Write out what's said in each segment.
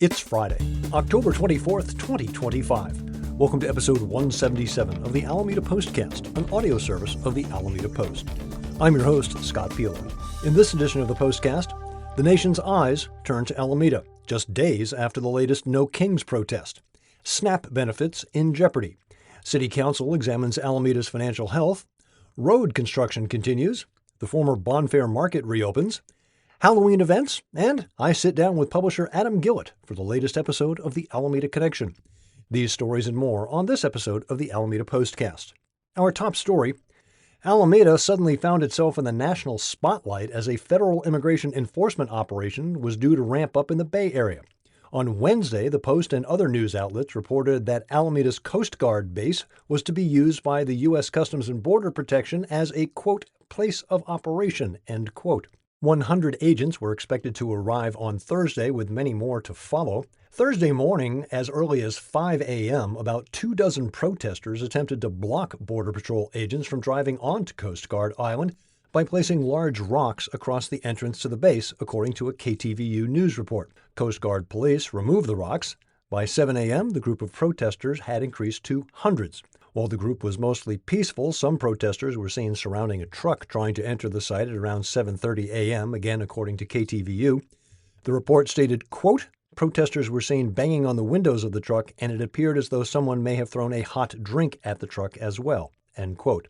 It's Friday, October 24th, 2025. Welcome to episode 177 of the Alameda Postcast, an audio service of the Alameda Post. I'm your host, Scott Pielo. In this edition of the Postcast, the nation's eyes turn to Alameda, just days after the latest No Kings protest. SNAP benefits in jeopardy. City Council examines Alameda's financial health. Road construction continues. The former Bonfair Market reopens. Halloween events, and I sit down with publisher Adam Gillett for the latest episode of the Alameda Connection. These stories and more on this episode of the Alameda Postcast. Our top story: Alameda suddenly found itself in the national spotlight as a federal immigration enforcement operation was due to ramp up in the Bay Area. On Wednesday, the Post and other news outlets reported that Alameda's Coast Guard base was to be used by the U.S. Customs and Border Protection as a, quote, place of operation, end quote. 100 agents were expected to arrive on Thursday, with many more to follow. Thursday morning, as early as 5 a.m., about 24 protesters attempted to block Border Patrol agents from driving onto Coast Guard Island by placing large rocks across the entrance to the base, according to a KTVU news report. Coast Guard police removed the rocks. By 7 a.m., the group of protesters had increased to hundreds. While the group was mostly peaceful, some protesters were seen surrounding a truck trying to enter the site at around 7:30 a.m., again according to KTVU. The report stated, quote, protesters were seen banging on the windows of the truck, and it appeared as though someone may have thrown a hot drink at the truck as well, end quote.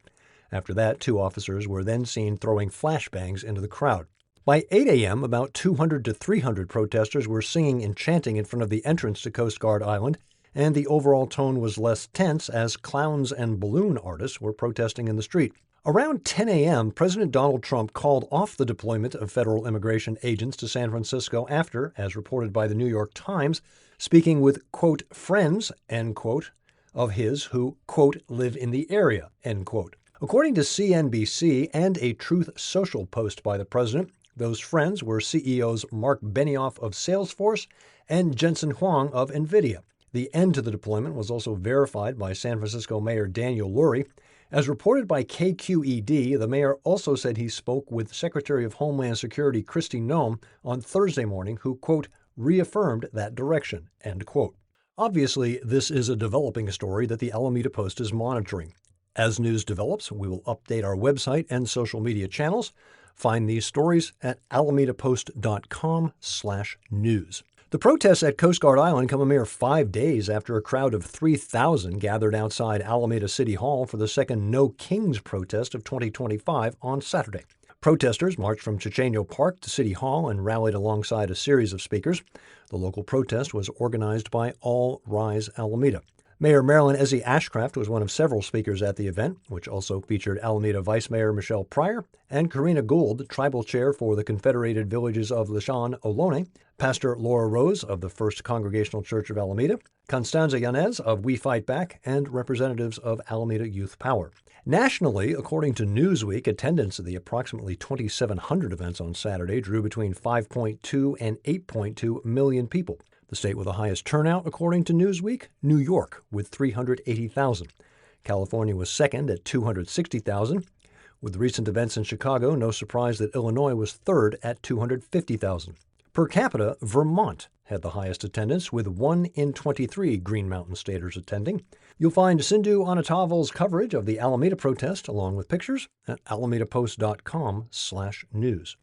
After that, 2 officers were then seen throwing flashbangs into the crowd. By 8 a.m., about 200 to 300 protesters were singing and chanting in front of the entrance to Coast Guard Island, and the overall tone was less tense as clowns and balloon artists were protesting in the street. Around 10 a.m., President Donald Trump called off the deployment of federal immigration agents to San Francisco after, as reported by the New York Times, speaking with, quote, friends, end quote, of his who, quote, live in the area, end quote. According to CNBC and a Truth Social post by the president, those friends were CEOs Mark Benioff of Salesforce and Jensen Huang of NVIDIA. The end to the deployment was also verified by San Francisco Mayor Daniel Lurie. As reported by KQED, the mayor also said he spoke with Secretary of Homeland Security Kristi Noem on Thursday morning, who, quote, reaffirmed that direction, end quote. Obviously, this is a developing story that the Alameda Post is monitoring. As news develops, we will update our website and social media channels. Find these stories at alamedapost.com/news. The protests at Coast Guard Island come a mere 5 days after a crowd of 3,000 gathered outside Alameda City Hall for the second No Kings protest of 2025 on Saturday. Protesters marched from Chichenyo Park to City Hall and rallied alongside a series of speakers. The local protest was organized by All Rise Alameda. Mayor Marilyn Ezzy Ashcraft was one of several speakers at the event, which also featured Alameda Vice Mayor Michelle Pryor and Karina Gould, tribal chair for the Confederated Villages of Lishan Ohlone, Pastor Laura Rose of the First Congregational Church of Alameda, Constanza Yanez of We Fight Back, and representatives of Alameda Youth Power. Nationally, according to Newsweek, attendance at the approximately 2,700 events on Saturday drew between 5.2 and 8.2 million people. The state with the highest turnout, according to Newsweek, New York, with 380,000. California was second at 260,000. With recent events in Chicago, no surprise that Illinois was third at 250,000. Per capita, Vermont had the highest attendance, with 1 in 23 Green Mountain Staters attending. You'll find Sindhu Anataval's coverage of the Alameda protest, along with pictures, at alamedapost.com/news.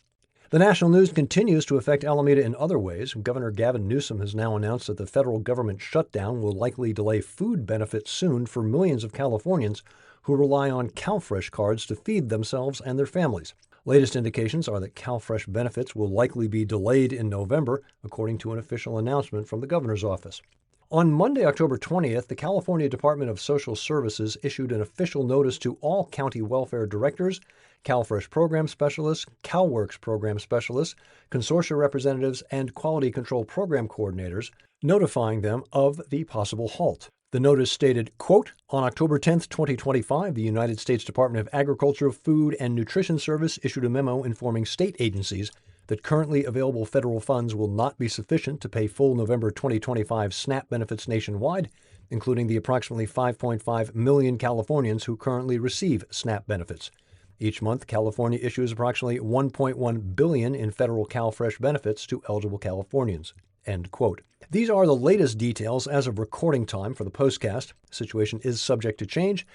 The national news continues to affect Alameda in other ways. Governor Gavin Newsom has now announced that the federal government shutdown will likely delay food benefits soon for millions of Californians who rely on CalFresh cards to feed themselves and their families. Latest indications are that CalFresh benefits will likely be delayed in November, according to an official announcement from the governor's office. On Monday, October 20th, the California Department of Social Services issued an official notice to all county welfare directors, CalFresh program specialists, CalWorks program specialists, consortia representatives, and quality control program coordinators, notifying them of the possible halt. The notice stated, quote, on October 10, 2025, the United States Department of Agriculture, Food, and Nutrition Service issued a memo informing state agencies that currently available federal funds will not be sufficient to pay full November 2025 SNAP benefits nationwide, including the approximately 5.5 million Californians who currently receive SNAP benefits. Each month, California issues approximately $1.1 billion in federal CalFresh benefits to eligible Californians, end quote. These are the latest details as of recording time for the Postcast. The situation is subject to change.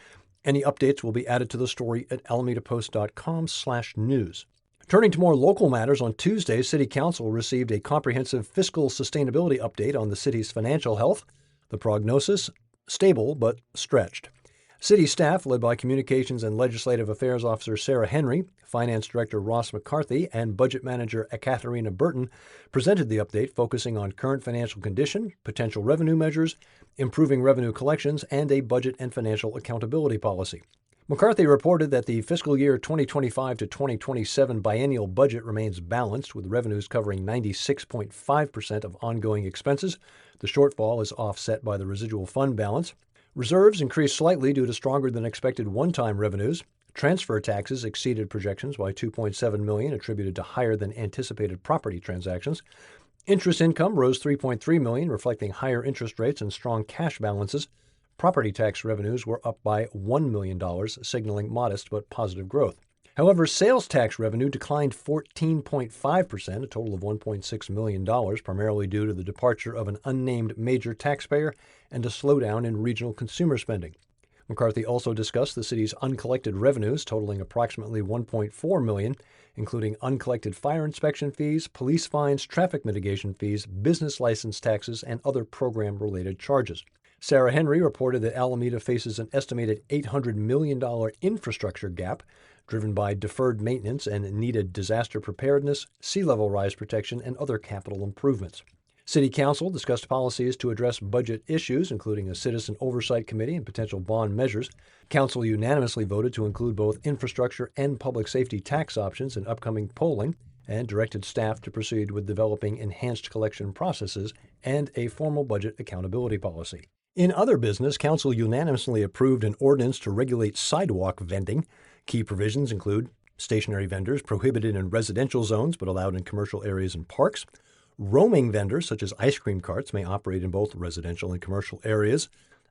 Any updates will be added to the story at alamedapost.com/news. Turning to more local matters, on Tuesday, City Council received a comprehensive fiscal sustainability update on the city's financial health. The prognosis, stable but stretched. City staff, led by Communications and Legislative Affairs Officer Sarah Henry, Finance Director Ross McCarthy, and Budget Manager Ekaterina Burton, presented the update focusing on current financial condition, potential revenue measures, improving revenue collections, and a budget and financial accountability policy. McCarthy reported that the fiscal year 2025 to 2027 biennial budget remains balanced, with revenues covering 96.5% of ongoing expenses. The shortfall is offset by the residual fund balance. Reserves increased slightly due to stronger than expected one-time revenues. Transfer taxes exceeded projections by $2.7 million, attributed to higher than anticipated property transactions. Interest income rose $3.3 million, reflecting higher interest rates and strong cash balances. Property tax revenues were up by $1 million, signaling modest but positive growth. However, sales tax revenue declined 14.5%, a total of $1.6 million, primarily due to the departure of an unnamed major taxpayer and a slowdown in regional consumer spending. McCarthy also discussed the city's uncollected revenues, totaling approximately $1.4 million, including uncollected fire inspection fees, police fines, traffic mitigation fees, business license taxes, and other program-related charges. Sarah Henry reported that Alameda faces an estimated $800 million infrastructure gap, driven by deferred maintenance and needed disaster preparedness, sea level rise protection, and other capital improvements. City Council discussed policies to address budget issues, including a citizen oversight committee and potential bond measures. Council unanimously voted to include both infrastructure and public safety tax options in upcoming polling, and directed staff to proceed with developing enhanced collection processes and a formal budget accountability policy. In other business, Council unanimously approved an ordinance to regulate sidewalk vending. Key provisions include stationary vendors prohibited in residential zones but allowed in commercial areas and parks. Roaming vendors, such as ice cream carts, may operate in both residential and commercial areas.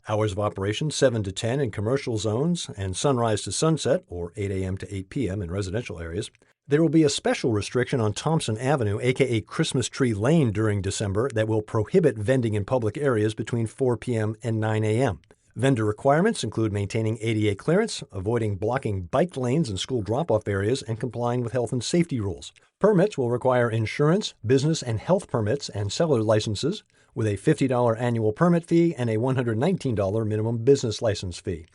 Hours of operation 7 to 10 in commercial zones and sunrise to sunset, or 8 a.m. to 8 p.m. in residential areas. There will be a special restriction on Thompson Avenue, aka Christmas Tree Lane, during December that will prohibit vending in public areas between 4 p.m. and 9 a.m. Vendor requirements include maintaining ADA clearance, avoiding blocking bike lanes and school drop-off areas, and complying with health and safety rules. Permits will require insurance, business and health permits, and seller licenses, with a $50 annual permit fee and a $119 minimum business license fee.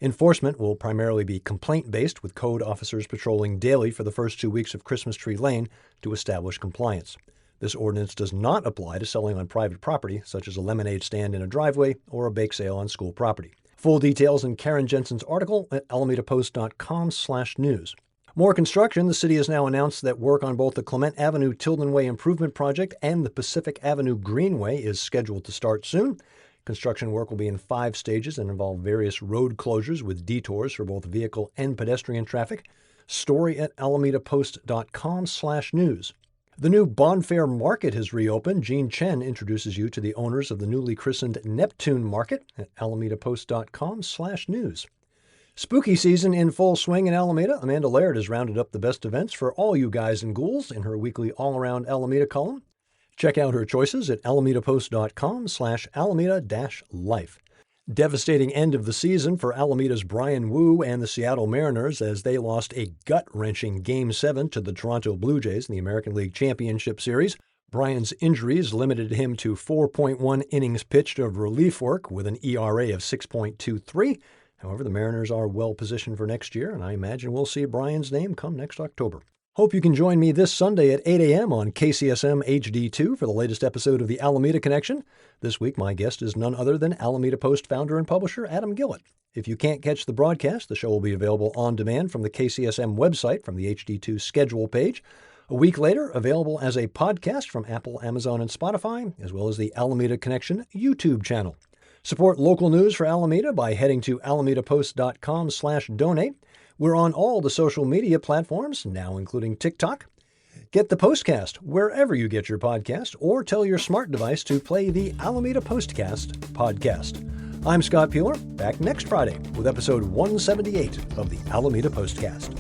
Enforcement will primarily be complaint-based, with code officers patrolling daily for the first 2 weeks of Christmas Tree Lane to establish compliance. This ordinance does not apply to selling on private property, such as a lemonade stand in a driveway or a bake sale on school property. Full details in Karen Jensen's article at alamedapost.com/news. More construction. The city has now announced that work on both the Clement Avenue Tilden Way Improvement Project and the Pacific Avenue Greenway is scheduled to start soon. Construction work will be in 5 stages and involve various road closures with detours for both vehicle and pedestrian traffic. Story at alamedapost.com/news. The new Bonfair Market has reopened. Jean Chen introduces you to the owners of the newly christened Neptune Market at alamedapost.com/news. Spooky season in full swing in Alameda. Amanda Laird has rounded up the best events for all you guys and ghouls in her weekly all-around Alameda column. Check out her choices at alamedapost.com/Alameda-Life. Devastating end of the season for Alameda's Brian Wu and the Seattle Mariners as they lost a gut-wrenching Game 7 to the Toronto Blue Jays in the American League Championship Series. Brian's injuries limited him to 4.1 innings pitched of relief work with an ERA of 6.23. However, the Mariners are well positioned for next year, and I imagine we'll see Brian's name come next October. Hope you can join me this Sunday at 8 a.m. on KCSM HD2 for the latest episode of the Alameda Connection. This week, my guest is none other than Alameda Post founder and publisher Adam Gillett. If you can't catch the broadcast, the show will be available on demand from the KCSM website from the HD2 schedule page. A week later, available as a podcast from Apple, Amazon, and Spotify, as well as the Alameda Connection YouTube channel. Support local news for Alameda by heading to alamedapost.com/donate. We're on all the social media platforms, now including TikTok. Get the Postcast wherever you get your podcast, or tell your smart device to play the Alameda Postcast podcast. I'm Scott Peeler, back next Friday with episode 178 of the Alameda Postcast.